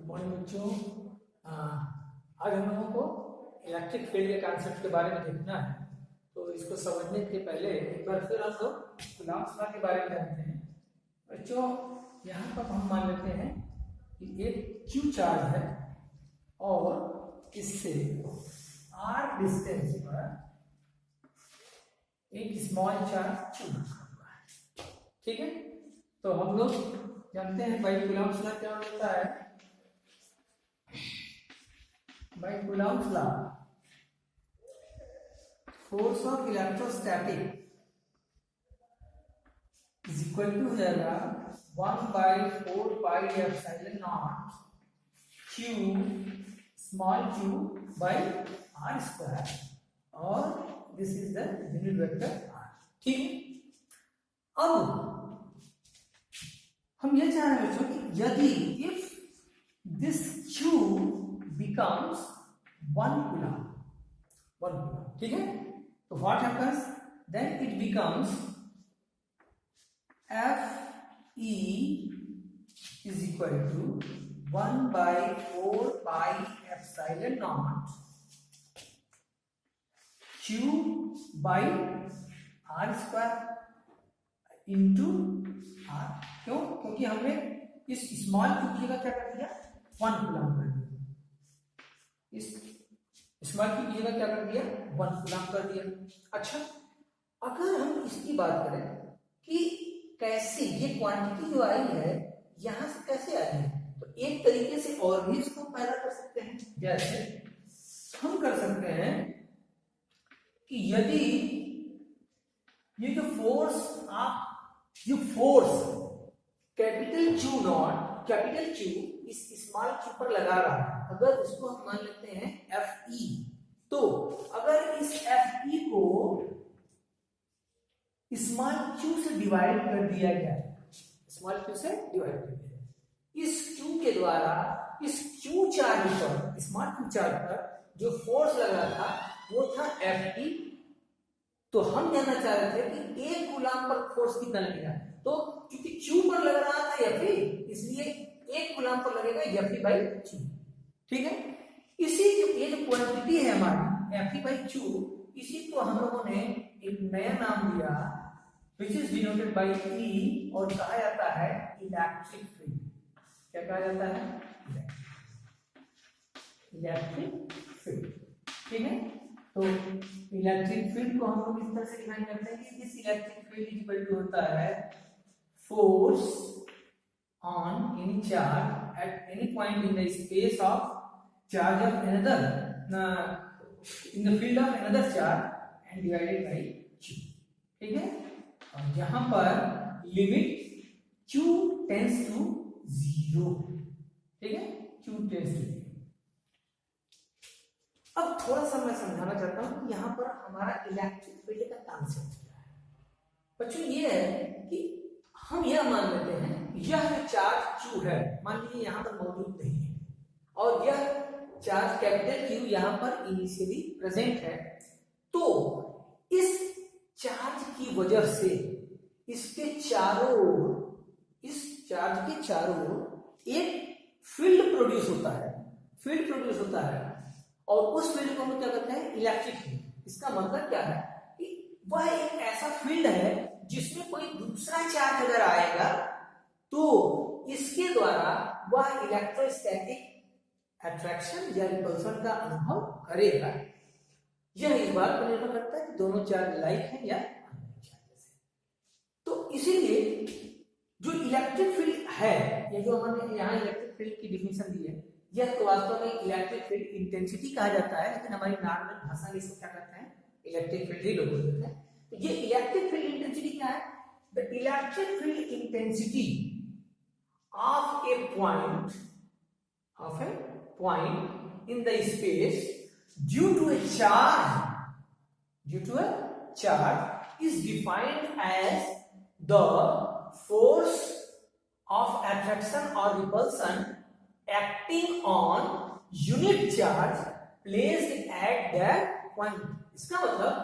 Morning बच्चों, आज हम लोगों को इलेक्ट्रिक फील्ड के कॉन्सेप्ट के बारे में देखना है। तो इसको समझने के पहले एक बार फिर हम लोग कूलॉम्स लॉ के बारे में जानते हैं। बच्चों, यहाँ पर हम मान लेते हैं कि एक क्यू चार्ज है और इससे आर डिस्टेंस पर एक स्मॉल चार्ज क्यू हुआ है। ठीक है, तो हम लोग जानते हैं बाई कूलॉम्स लॉ क्या होता है। By Coulomb's law force of electrostatic is equal to हो जाएगा 1/4πε0 q small q by r square और this is the unit vector r। ठीक है, अब हम ये चाह रहे हैं बच्चों कि यदि if this q becomes 1 coulomb, ठीक है, तो what happens then? It becomes Fe is equal to 1/4πε0 q by r square into r। क्यों? क्योंकि हमने इस स्मॉल q की जगह क्या कर दिया, 1 कूलम्ब कर दिया। इस स्मॉल q की जगह क्या कर दिया, 1 कूलम्ब कर दिया। अच्छा, अगर हम इसकी बात करें कि कैसे ये क्वांटिटी जो आई है यहां से कैसे आई है, तो एक तरीके से और भी इसको पैदा कर सकते हैं। जैसे हम कर सकते हैं कि यदि ये जो force capital Q not, capital Q इस स्मॉल q पर लगा रहा है, अगर इसको हम मान लेते हैं Fe, तो अगर इस Fe को स्मॉल q से डिवाइड कर दिया जाए, स्मॉल q से डिवाइड कर दिया जाए, इस q के द्वारा इस q चार्ज पर, स्मॉल q चार्ज पर जो फोर्स लगा था वो था Fe। तो हम जानना चाह रहे थे कि एक कूलम्ब पर फोर्स कितना लगेगा, तो क्योंकि q पर लग रहा था Fe, इसलिए एक कूलम्ब पर लगेगा Fe/q। ठीक है, इसी ये जो क्वांटिटी है हमारी Fe/q, इसी को हम लोगों ने एक नया नाम दिया which is denoted by E और कहा जाता है इलेक्ट्रिक फील्ड। क्या कहा जाता है, इलेक्ट्रिक फील्ड। ठीक है, तो इलेक्ट्रिक फील्ड को हम लोग इस तरह से डिफाइन करते हैं कि this electric field equal to होता है force on any charge at any point in the space of charge of another in the field of another charge and divided by q। ठीक है, और यहां पर लिमिट q टेंड्स टू 0। ठीक है, q tends to 0। अब थोड़ा सा मैं समझाना चाहता हूं कि यहां पर हमारा इलेक्ट्रिक फील्ड का कॉन्सेप्ट क्या है। बच्चों, ये है कि हम यह मान लेते हैं यह जो चार्ज q है, मान लीजिए यहां पर मौजूद नहीं है और यह चार्ज कैपिटल Q यहां पर इनिशियली प्रेजेंट है, तो इस चार्ज की वजह से इसके चारों ओर, इस चार्ज के चारों ओर एक फील्ड प्रोड्यूस होता है, फील्ड प्रोड्यूस होता है और उस फील्ड को हम क्या कहते हैं, इलेक्ट्रिक फील्ड। इसका मतलब क्या है कि वह एक ऐसा फील्ड है जिसमें कोई दूसरा चार्ज अगर आएगा तो इसके द्वारा वह इलेक्ट्रोस्टैटिक अट्रैक्शन या रिपल्सन का अनुभव करेगा। यह इस बात पर निर्भर करता है कि दोनों चार्ज लाइक हैं या तो इसीलिए जो इलेक्ट्रिक फील्ड है, ये जो हमने यहाँ इलेक्ट्रिक फील्ड की डिफिनेशन दी है, यह तो वास्तव में इलेक्ट्रिक फील्ड इंटेंसिटी कहा जाता है, लेकिन हमारी नॉर्मल भाषा में इसको क्या कहते हैं, इलेक्ट्रिक फील्ड ही लोग बोलते हैं। तो ये इलेक्ट्रिक फील्ड इंटेंसिटी क्या है, the electric field intensity of A point in the space due to a charge is defined as the force of attraction or repulsion acting on unit charge placed at that point। इसका मतलब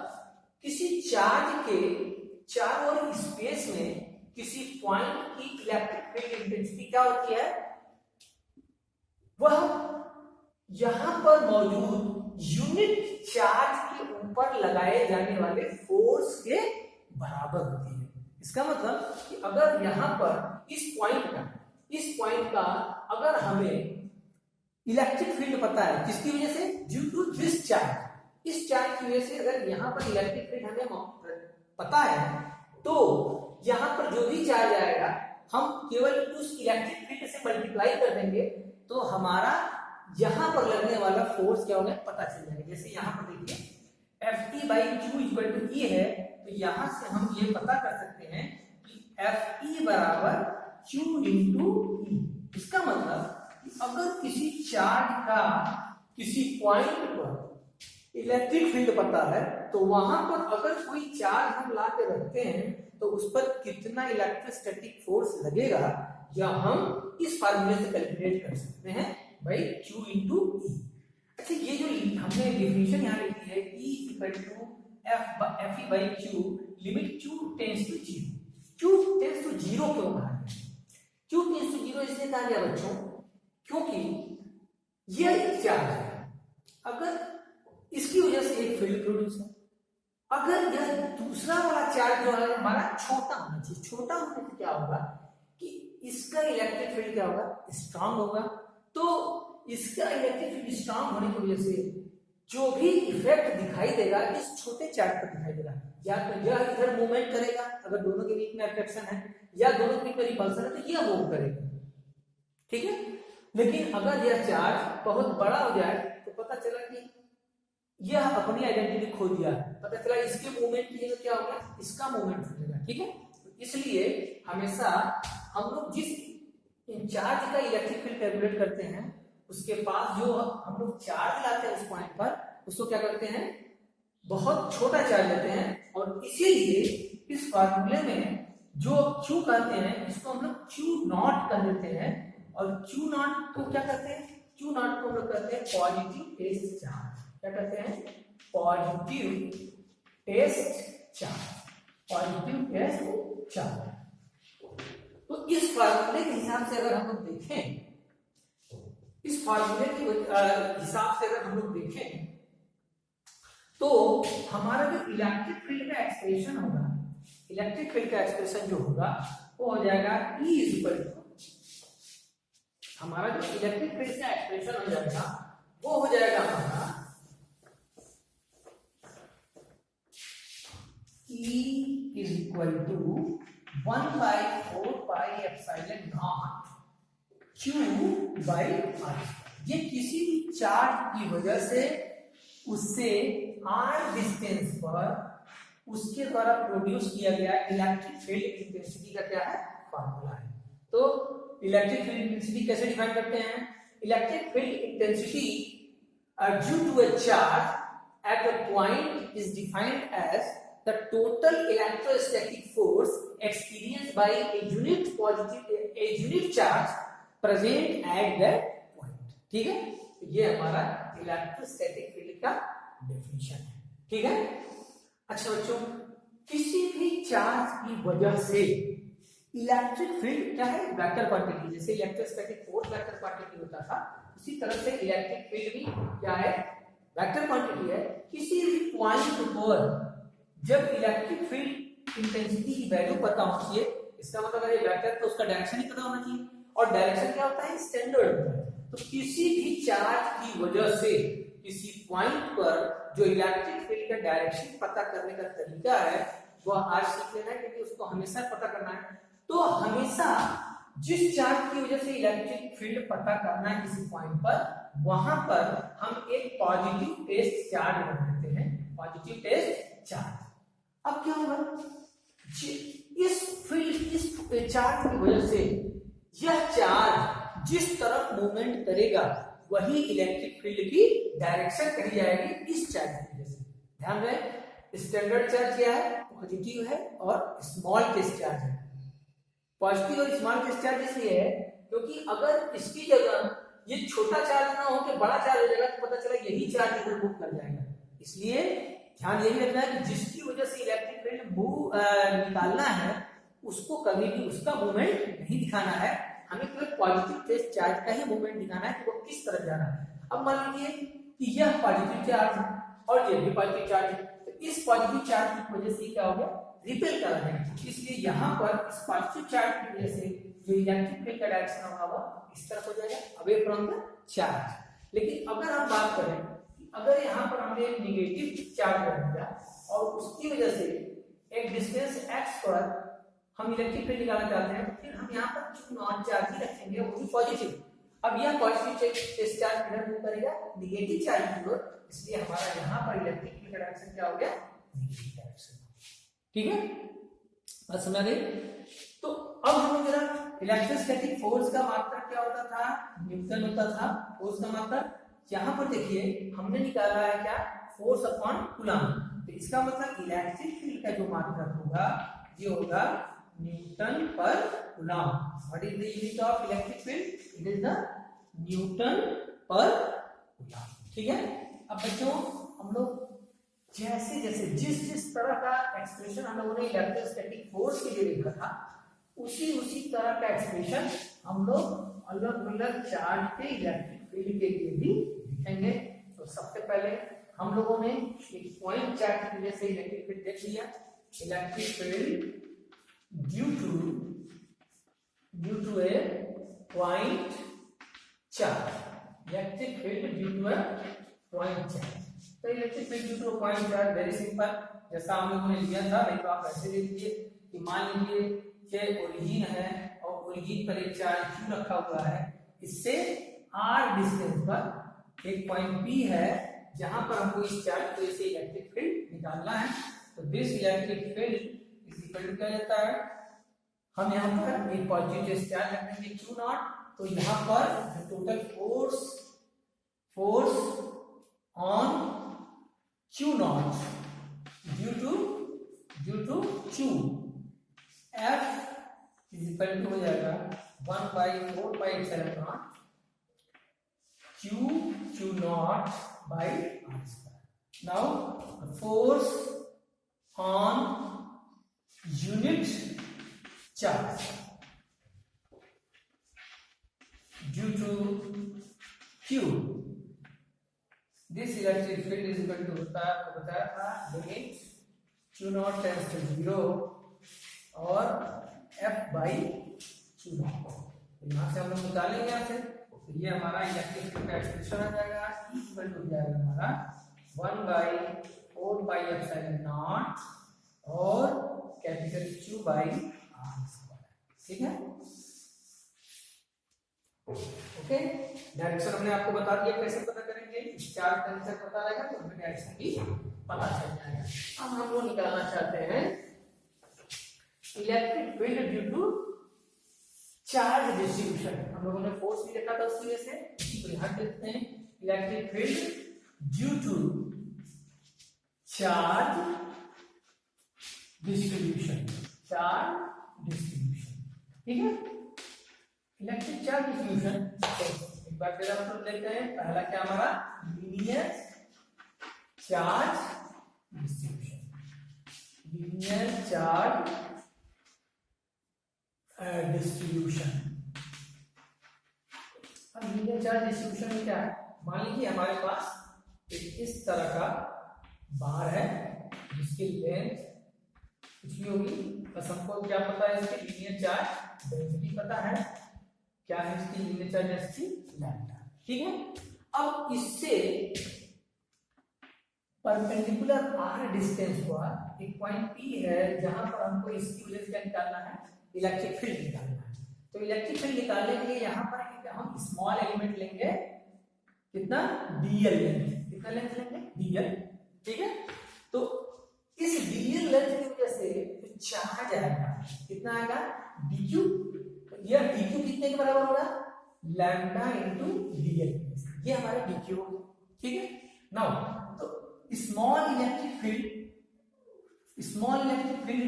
किसी charge के चारों ओर space में किसी point की electric field intensity क्या होती है, वह यहां पर मौजूद यूनिट चार्ज के ऊपर लगाए जाने वाले फोर्स के बराबर होती है। इसका मतलब कि अगर यहां पर इस पॉइंट का अगर हमें इलेक्ट्रिक फील्ड पता है, किसकी वजह से, ड्यू टू दिस चार्ज, इस चार्ज की वजह से अगर यहां पर इलेक्ट्रिक फील्ड हमें पता है, तो यहां पर जो भी चार्ज आएगा हम केवल उस इलेक्ट्रिक फील्ड से मल्टीप्लाई कर देंगे, तो हमारा यहां पर लगने वाला फोर्स क्या होगा पता चल जाएगा। जैसे यहां पर देखिए Ft/q = E है, तो यहां से हम ये पता कर सकते हैं कि Fe = q × E। इसका मतलब अगर किसी चार्ज का किसी पॉइंट पर इलेक्ट्रिक फील्ड पता है, तो वहां पर अगर कोई चार्ज हम ला के रखते हैं तो उस पर कितना इलेक्ट्रोस्टैटिक फोर्स लगेगा, या हम इस फार्मूले से कैलकुलेट कर सकते हैं भाई q × E। अच्छा, ये जो हमने डेफिनेशन यहाँ लिखी है E = Fe/q limit q tends to 0। q tends to 0 क्यों कहा गया? q टेंड्स टू 0 इसलिए कहा गया बच्चों क्योंकि यह एक चार्ज है, अगर इसकी वजह से एक फील्ड प्रोड्यूस है, अगर यह दूसरा वाला चार्ज जो है हमारा छोटा होना चाहिए, छोटा होने से क्या होगा कि इसका इलेक्ट्रिक फील्ड क्या होगा, स्ट्रांग होगा। तो इसका इलेक्ट्रिक फील्ड स्ट्रांग होने की वजह से जो भी इफेक्ट दिखाई देगा इस छोटे चार्ज पर दिखाई देगा, या तो यह इधर मूवमेंट करेगा अगर दोनों के बीच में अट्रैक्शन है, या दोनों के बीच में रिपल्सन है तो यह मूव करेगा, ठीक है। लेकिन अगर यह चार्ज बहुत बड़ा हो जाए तो पता चला कि यह अपनी आइडेंटिटी खो दिया, पता चला इसके मूवमेंट की जगह क्या होगा, इसका मूवमेंट हो जाएगा, ठीक है। तो इसलिए हमेशा हम लोग जिस चार्ज का इलेक्ट्रिक फील्ड कैलकुलेट करते हैं उसके पास जो हम लोग चार्ज लाते हैं उस पॉइंट पर, उसको क्या करते हैं, बहुत छोटा चार्ज लेते हैं, और इसीलिए इस फार्मूले में जो Q कहते हैं इसको हम लोग Q0 कह देते हैं, और Q0 को क्या करते हैं, Q0 को हम लोग कहते हैं पॉजिटिव टेस्ट चार्ज। क्या कहते हैं, positive test charge, positive test charge. तो इस फार्मूले के हिसाब से अगर हम लोग देखें, इस फार्मूले के हिसाब से अगर हम लोग देखें तो हमारा जो इलेक्ट्रिक फील्ड का एक्सप्रेशन होगा, इलेक्ट्रिक फील्ड का एक्सप्रेशन जो होगा वो हो जाएगा E = हमारा जो इलेक्ट्रिक फील्ड का एक्सप्रेशन हो जाएगा वो हो जाएगा हमारा E = 1/4πε0 Q/r। ये किसी भी चार्ज की वजह से उससे r डिस्टेंस पर उसके द्वारा प्रोड्यूस किया गया इलेक्ट्रिक फील्ड इंटेंसिटी का क्या है, फार्मूला है। तो इलेक्ट्रिक फील्ड इंटेंसिटी कैसे डिफाइन करते हैं, electric field intensity due to a charge at a point is defined as the total electrostatic force experienced by a unit charge present at that point, ठीक है। तो ये हमारा इलेक्ट्रोस्टैटिक फील्ड का definition है, ठीक है। अच्छा बच्चों, किसी भी चार्ज की वजह से इलेक्ट्रिक फील्ड क्या है, वेक्टर क्वांटिटी। जैसे इलेक्ट्रोस्टैटिक फोर्स वेक्टर क्वांटिटी होता था, उसी तरह से इलेक्ट्रिक फील्ड भी क्या है, वेक्टर क्वांटिटी है। किसी भी पॉइंट पर जब इलेक्ट्रिक फील्ड इंटेंसिटी की वैल्यू पता होनी चाहिए, इसका मतलब है वेक्टर तो उसका डायरेक्शन ही पता होना चाहिए, और डायरेक्शन क्या होता है, स्टैंडर्ड होता है। तो किसी भी चार्ज की वजह से किसी पॉइंट पर जो इलेक्ट्रिक फील्ड का डायरेक्शन पता करने का तरीका है वह आज सीख लेना है, क्योंकि उसको हमेशा पता करना है। तो हमेशा जिस चार्ज की वजह से इलेक्ट्रिक फील्ड पता करना है किसी पॉइंट पर, वहां पर हम एक पॉजिटिव टेस्ट चार्ज रख देते हैं, पॉजिटिव टेस्ट चार्ज। अब क्या होगा, इस फील्ड, इस चार्ज की वजह से यह चार्ज जिस तरफ मूवमेंट करेगा वही इलेक्ट्रिक फील्ड की डायरेक्शन कही जाएगी इस चार्ज की वजह से। ध्यान रहे, स्टैंडर्ड चार्ज क्या है, पॉजिटिव है, और स्मॉल केस चार्ज है। पॉजिटिव और स्मॉल केस चार्ज इसलिए है क्योंकि अगर इसकी जगह ये छोटा चार्ज ना हो के बड़ा चार्ज हो जाएगा तो पता चला यही चार्ज इधर मूव कर जाएगा। इसलिए ध्यान यही रखना है कि जिसकी वजह से इलेक्ट्रिक फील्ड मूव निकालना है उसको कभी भी उसका मूवमेंट नहीं दिखाना है, हमें केवल पॉजिटिव फेज चार्ज का ही मूवमेंट दिखाना है कि वो किस तरफ जा रहा है। अब मान लीजिए कि यह पॉजिटिव चार्ज है और ये भी पॉजिटिव चार्ज है, तो इस पॉजिटिव चार्ज की वजह से क्या हो गया, रिपेल कर रहा है, इसलिए यहाँ पर इस पॉजिटिव चार्ज की वजह से जो इलेक्ट्रिक फील्ड का डायरेक्शन होगा वो इस तरफ हो जाएगा, अवे फ्रॉम द चार्ज। लेकिन अगर हम बात करें कि अगर यहाँ पर हमने एक नेगेटिव चार्ज रख दिया और उसकी वजह से एक डिस्टेंस x पर हम इलेक्ट्रिक फील्ड निकालना चाहते हैं, तो फिर हम यहाँ पर जो नॉन चार्ज ही रखेंगे वो भी पॉजिटिव। अब यह पॉजिटिव चार्ज किधर मूव करेगा, नेगेटिव चार्ज की ओर, इसलिए हमारा यहाँ पर इलेक्ट्रिक फील्ड का डायरेक्शन क्या हो गया, नेगेटिव डायरेक्शन। ठीक है, बात समझ आ गई। तो अब हमें जरा इलेक्ट्रोस्टैटिक फोर्स का मात्रक क्या होता था, न्यूटन होता था फोर्स का मात्रक। यहाँ पर देखिए हमने निकाला है क्या, फोर्स अपॉन कूलम्ब, तो इसका मतलब इलेक्ट्रिक फील्ड का जो मात्रक होगा ये होगा न्यूटन पर coulomb. What is the unit of electric field, it is the Newton पर कूलम्ब। ठीक है, अब बच्चों हम लोग जैसे जैसे जिस तरह का एक्सप्रेशन हम लोगों ने इलेक्ट्रोस्टैटिक फोर्स के लिए लिखा था, उसी तरह का एक्सप्रेशन हम लोग अलग अलग चार्ज के इलेक्ट्रिक फील्ड के लिए भी लिखेंगे। तो सबसे पहले हम लोगों ने एक पॉइंट चार्ज की वजह से इलेक्ट्रिक फील्ड देख लिया, electric field due to a point charge, electric field due to a point charge. तो electric field due to point charge very simple, जैसा हम लोगों ने लिया था, नहीं तो आप ऐसे लीजिए कि मान लीजिए कि ओरिजिन है और ओरिजिन पर एक चार्ज Q रखा हुआ है, इससे r डिस्टेंस पर एक पॉइंट P है जहां पर हमको इस चार्ज को इसे इलेक्ट्रिक फील्ड निकालना है। तो this electric field is equal to क्या रहता है, हम यहाँ पर एक पॉजिटिव चार्ज रखेंगे Q0, तो यहाँ पर total force on Q0 due to Q, F is equal to हो जाएगा 1/4πε0 Q0 by r²। Now force on unit charge due to Q, this electric field is equal to होता है, आपको बताया था लिमिट Q0 टेंड्स टू 0 और F/Q0। यहाँ से हम लोग निकालेंगे, यहाँ से तो ये हमारा इलेक्ट्रिक फील्ड का एक्सप्रेशन आ जाएगा, इक्वल टू जाएगा हमारा 1/4πε0 और कैपिटल Q/r²। ठीक है, ओके। डायरेक्शन हमने आपको बता दिया, कैसे पता करेंगे, चार्ज डायरेक्शन पता रहेगा तो हमें डायरेक्शन भी पता चल जाएगा। अब हम लोग निकालना चाहते हैं electric field due to charge distribution. हम लोगों ने फोर्स भी देखा था, उसकी वजह से इसी को यहाँ देखते हैं, electric field due to charge distribution, ठीक है। इलेक्ट्रिक चार्ज डिस्ट्रीब्यूशन एक बार फिर हम लोग लेते हैं, पहला क्या हमारा linear charge distribution, linear charge distribution. अब लीनियर चार्ज डिस्ट्रीब्यूशन में क्या है, मान लीजिए हमारे पास एक इस तरह का बार है जिसकी लेंथ कुछ भी होगी, बस हमको क्या पता है, इसकी लीनियर चार्ज डेंसिटी पता है, क्या है इसकी लीनियर चार्ज डेंसिटी, लैम्डा। ठीक है, अब इससे परपेंडिकुलर r डिस्टेंस पर एक पॉइंट P है जहां पर हमको इसकी वजह से क्या निकालना है, इलेक्ट्रिक फील्ड निकालना है। तो इलेक्ट्रिक फील्ड निकालने के लिए यहाँ पर हम स्मॉल एलिमेंट लेंगे, कितना dl लेंगे, कितना लेंथ लेंगे dl। ठीक है, तो इस dl लेंथ की वजह से चार्ज आएगा, कितना आएगा dq, यह dq कितने के बराबर होगा, लैम्डा इनटू dl, ये हमारा dq होगा। ठीक है, नाउ तो small electric field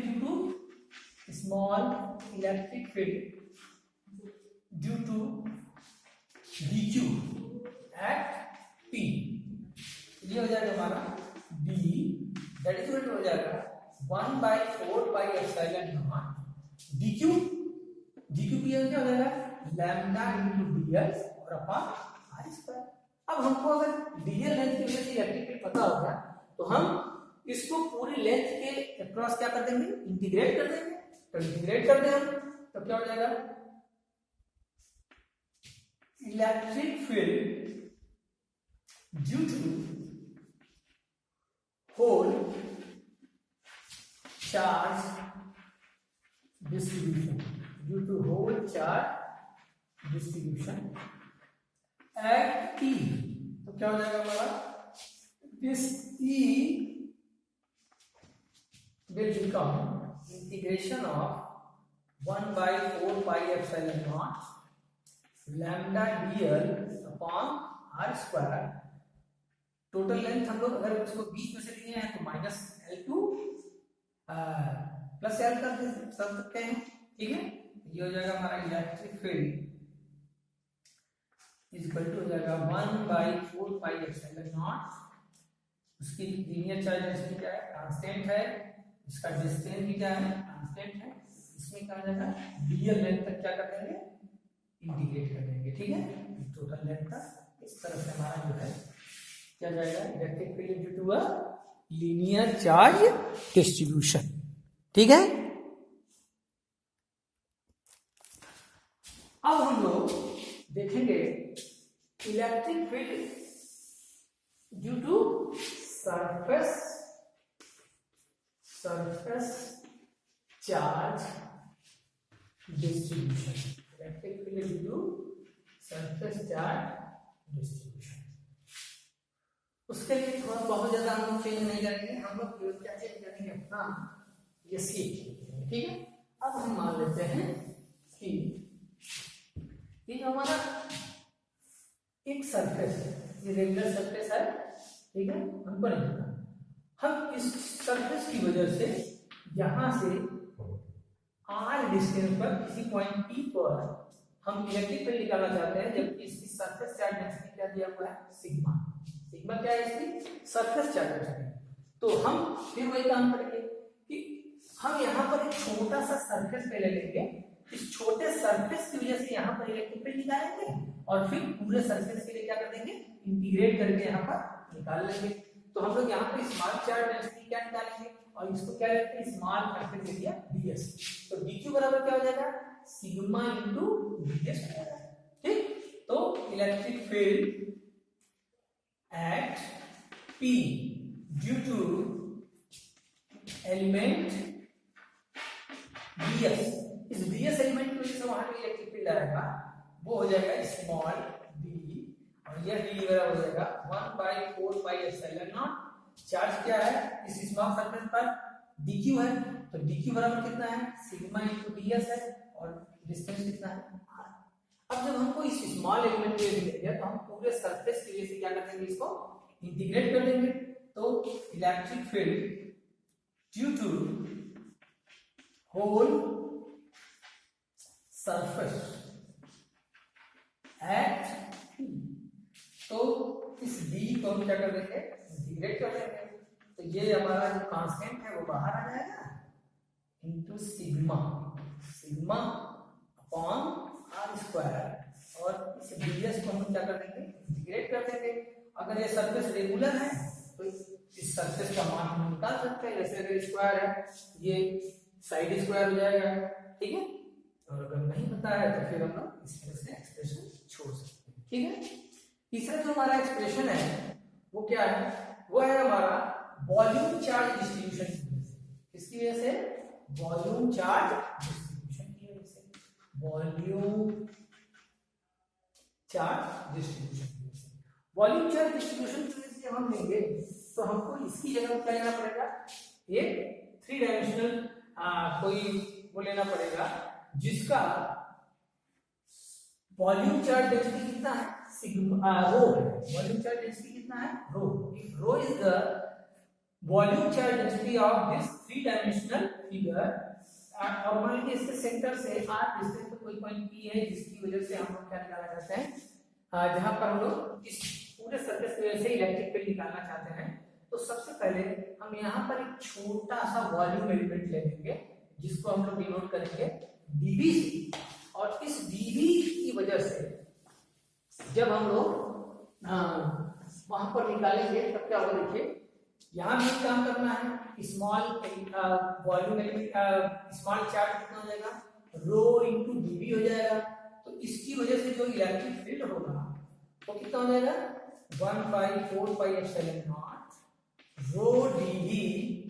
due to small electric field due to dq at p, ये हो जाएगा हमारा d, that is equal to हो जाएगा 1/4πε0 dq, dq p क्या हो जाएगा लैम्डा इंटू dl और अपॉन r स्क्वायर। अब हमको अगर dl लेंथ की वजह से इलेक्ट्रिक फील्ड पता हो गया तो हम इसको पूरी लेंथ के अक्रॉस क्या कर देंगे, इंटीग्रेट कर देंगे। तो इंटीग्रेट कर दें हम तो क्या हो जाएगा, electric field due to whole charge distribution, due to whole charge distribution at E। तो क्या हो जाएगा हमारा, this E will become integration of 1/4 pi epsilon naught lambda dl upon r square। Total length हम लोग अगर उसको बीच में से लिए हैं तो माइनस L2 प्लस L कर सकते हैं, ठीक है। ये हो जाएगा हमारा electric field is equal to हो जाएगा 1/4 पाई एप्सिलॉन नॉट। उसकी लीनियर चार्ज डेंसिटी क्या है, कांस्टेंट है। इसका डिस्टेंस भी क्या है, कांस्टेंट है। इसमें क्या हो जाएगा, डीएल लेंथ तक क्या कर देंगे, इंटीग्रेट कर देंगे, ठीक है। टोटल लेंथ तक इस तरह से हमारा जो है क्या जाएगा, electric field due to a linear charge distribution, ठीक है। अब हम लोग देखेंगे electric field due to surface charge distribution. Electric field due to surface charge distribution. उसके लिए थोड़ा बहुत ज्यादा हम लोग चेंज नहीं करेंगे, हम लोग क्या चेंज करेंगे, अपना ये सी, ठीक है। अब हम मान लेते हैं कि ये जो हमारा एक सरफेस है, ये रेगुलर सरफेस है, ठीक है, हमको नहीं पता। हम इस सरफेस की वजह से यहां से r डिस्टेंस पर किसी पॉइंट P पर हम इलेक्ट्रिक फील्ड निकालना चाहते हैं, जबकि इसकी सरफेस चार्ज डेंसिटी क्या दिया हुआ है, सिग्मा। सिग्मा क्या है, इसकी सरफेस चार्ज डेंसिटी। तो हम फिर वही काम करेंगे कि हम यहाँ पर एक छोटा सा सरफेस पहले लेंगे, इस छोटे सरफेस की वजह से यहाँ पर इलेक्ट्रिक फील्ड निकालेंगे और फिर पूरे सरफेस के लिए क्या कर देंगे, इंटीग्रेट करके यहाँ पर निकाल लेंगे। तो हम लोग यहाँ पर स्मॉल चार्ज डेंसिटी क्या निकालेंगे और इसको क्या लेते हैं, स्मॉल सरफेस एरिया ds। तो dq बराबर क्या हो जाएगा, सिग्मा इनटू ds हो जाएगा, ठीक। तो electric field at P due to element ds, इस ds एलिमेंट की वजह से वहां पे इलेक्ट्रिक फील्ड आएगा, वो हो जाएगा स्मॉल d और यह d बराबर हो जाएगा 1/4 पाई एप्सिलॉन नॉट। चार्ज क्या है इस स्मॉल सरफेस पर, dq है, तो dq बराबर कितना है, सिग्मा इनटू ds है और डिस्टेंस कितना है, r। अब जब हमको इस स्मॉल एलिमेंट के लिए मिलेगा तो हम पूरे सरफेस के लिए से क्या कर देंगे, इसको इंटीग्रेट कर देंगे। तो electric field due to whole surface at P, तो इस d को हम क्या कर देंगे, इंटीग्रेट कर देंगे। तो ये हमारा जो कांस्टेंट है वो बाहर आ जाएगा into sigma upon r square और इस ds को हम क्या कर देंगे, इंटीग्रेट कर देंगे। अगर ये सरफेस रेगुलर है तो इस सरफेस का मान हम निकाल सकते हैं, जैसे अगर स्क्वायर है ये साइड स्क्वायर हो जाएगा, ठीक है। और अगर नहीं पता है तो फिर हम लोग इस तरह से एक्सप्रेशन छोड़ सकते हैं, ठीक है। तीसरा जो हमारा एक्सप्रेशन है वो क्या है, वो है हमारा वॉल्यूम चार्ज डिस्ट्रीब्यूशन। किसकी वजह से, वॉल्यूम चार्ज डिस्ट्रीब्यूशन की वजह से, वॉल्यूम चार्ज डिस्ट्रीब्यूशन की वजह से। वॉल्यूम चार्ज डिस्ट्रीब्यूशन की वजह से हम लेंगे तो हमको इसकी जगह क्या लेना पड़ेगा, एक 3 डायमेंशनल कोई वो लेना पड़ेगा जिसका वॉल्यूम चार्ज डेंसिटी कितना है, सिग्मा रो है। वॉल्यूम चार्ज डेंसिटी कितना है, rho. If rho is the volume charge density of this 3 dimensional figure, और मान लीजिए इसके सेंटर से r डिस्टेंस पे कोई पॉइंट P है जिसकी वजह से हम लोग क्या निकालना चाहते हैं, जहां पर हम लोग इस पूरे सरफेस की वजह से इलेक्ट्रिक फील्ड निकालना चाहते हैं। तो सबसे पहले हम यहाँ पर एक छोटा सा वॉल्यूम एलिमेंट ले लेंगे जिसको हम लोग डिनोट करेंगे dv से, और इस dv की वजह से जब हम लोग वहां पर निकालेंगे तब क्या होगा, देखिए यहाँ भी काम करना है। स्मॉल वॉल्यूम स्मॉल चार्ज कितना हो जाएगा, रो इंटू डीवी हो जाएगा। तो इसकी वजह से जो इलेक्ट्रिक फील्ड होगा वो कितना हो जाएगा, 1/4πε0 रो डीवी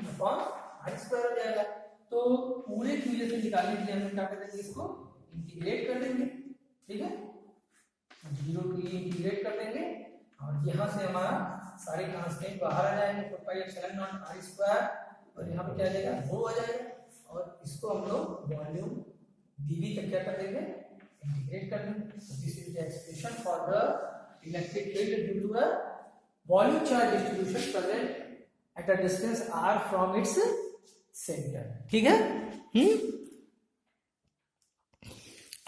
अपॉन आर स्क्वायर हो जाएगा। तो पूरे की वजह से निकालने के लिए हम क्या कर देंगे, इसको इंटीग्रेट कर देंगे, ठीक है, 0 के लिए इंटीग्रेट कर देंगे और यहाँ से हमारा सारे कांस्टेंट बाहर आ जाएंगे, 4πε0 आर स्क्वायर, और यहाँ पे क्या आ जाएगा, रो आ जाएगा। और इसको हम लोग वॉल्यूम डीवी तक क्या कर देंगे, इंटीग्रेट कर देंगे। This is the expression for the electric field due to a volume charge distribution present at a distance r from its centre, ठीक है।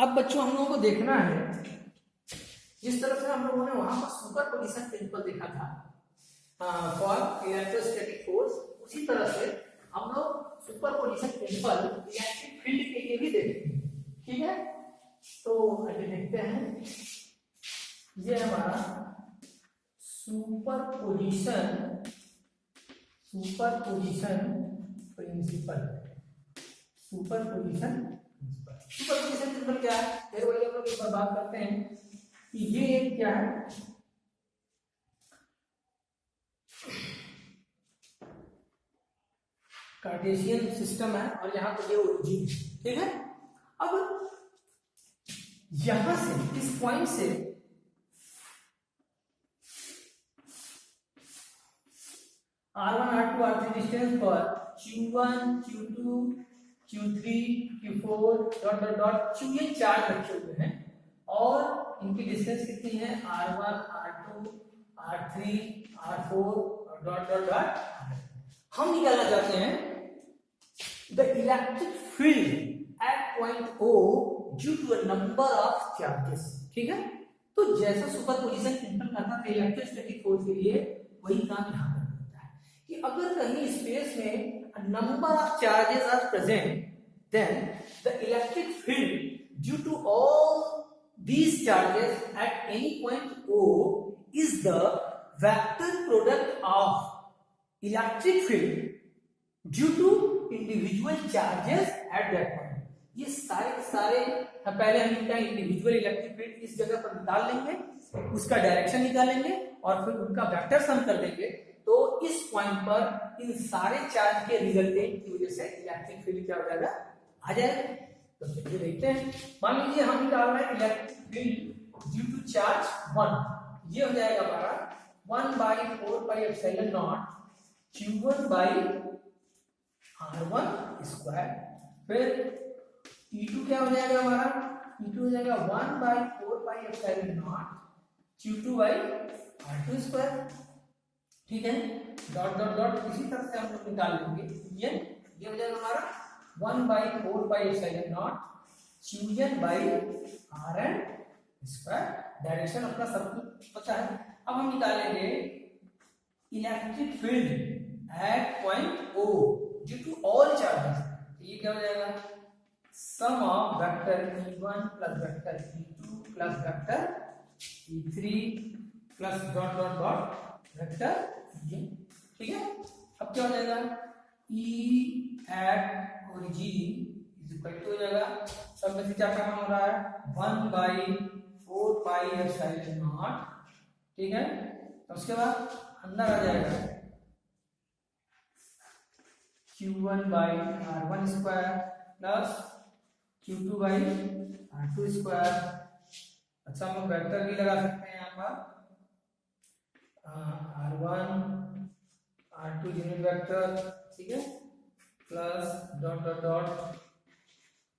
अब बच्चों हम लोगों को देखना है, जिस तरह से हम लोगों ने वहां पर सुपरपोजिशन प्रिंसिपल देखा था फॉर इलेक्ट्रोस्टैटिक फोर्स, उसी तरह से हम लोग सुपरपोजिशन प्रिंसिपल इलेक्ट्रिक फील्ड के लिए भी देखेंगे, ठीक है। तो आइए देखते हैं, ये हमारा सुपरपोजिशन प्रिंसिपल प्रिंसिपल क्या है, फिर वही हम लोग एक बार बात करते हैं कि ये एक क्या है, कार्टेशियन सिस्टम है और यहाँ पर ये ओरिजिन, ठीक है। अब यहां से इस पॉइंट से R1 R2 R3 डिस्टेंस पर Q1 Q2 Q3 Q4 dot dot dot Qn charge रखे हुए हैं और इनकी डिस्टेंस कितनी है, R1 R2 R3 R4 dot dot dot. हम निकालना चाहते हैं the electric field at point O due to a number of charges, ठीक है। तो जैसा सुपरपोजिशन प्रिंसिपल करता था इलेक्ट्रोस्टैटिक फोर्स के लिए, वही काम यहाँ पर होता है कि अगर कहीं स्पेस में number of charges are present, then the electric field due to all these charges at any point O is the vector product of electric field due to individual charges at that point। ये सारे पहले हम इनका individual electric field इस जगह पर निकाल लेंगे, उसका डायरेक्शन निकालेंगे और फिर उनका वेक्टर सम कर देंगे। तो इस पॉइंट पर इन सारे चार्ज के रिजल्टेंट की वजह से इलेक्ट्रिक फील्ड क्या हो जाएगा, आ जाएगा। तो चलिए देखते हैं, मान लीजिए हम निकाल रहे हैं electric field due to charge 1, ये हो जाएगा हमारा 1/4πε0 Q1 R1 स्क्वायर। फिर E2 क्या हो जाएगा हमारा, E2 हो जाएगा 1/4πε0 Q2 R2 स्क्वायर, ठीक है। डॉट डॉट डॉट इसी तरह से हम लोग निकाल लेंगे, ये हो जाएगा हमारा 1/4πε0 Qn/Rn स्क्वायर। डायरेक्शन अपना सब कुछ पता है। अब हम निकालेंगे electric field at point O due to all charges. ये क्या हो जाएगा, sum of vector E1 plus vector E2 plus vector E3 plus dot dot dot vector E, ठीक है। अब क्या हो जाएगा, E at origin is equal to हो जाएगा, सब में से क्या काम हो रहा है, 1/4πε0, ठीक है। तो उसके बाद अंदर आ जाएगा Q1/R1 square plus Q2/R2 square. अच्छा, हम लोग वेक्टर भी लगा सकते हैं यहाँ पर, R1 R2 यूनिट वेक्टर, ठीक है, plus dot dot dot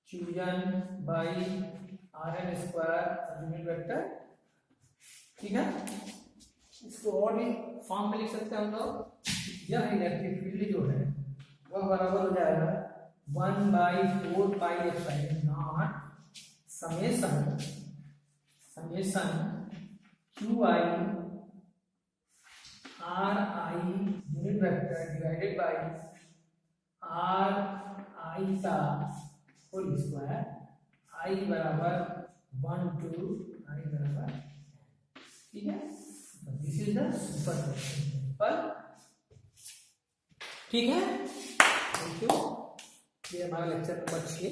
Qn/Rn square unit vector, ठीक है। इसको और भी फॉर्म में लिख सकते हैं हम लोग। यह इलेक्ट्रिक फील्ड जो है वह बराबर हो जाएगा 1/4πε0 summation Qi Ri unit vector divided by Ri का होल स्क्वायर। I बराबर 1 2 I बराबर, ठीक है, दिस इज द सुपरपोजिशन पर, ठीक है। Thank you. ये हमारा लेक्चर नंबर 6।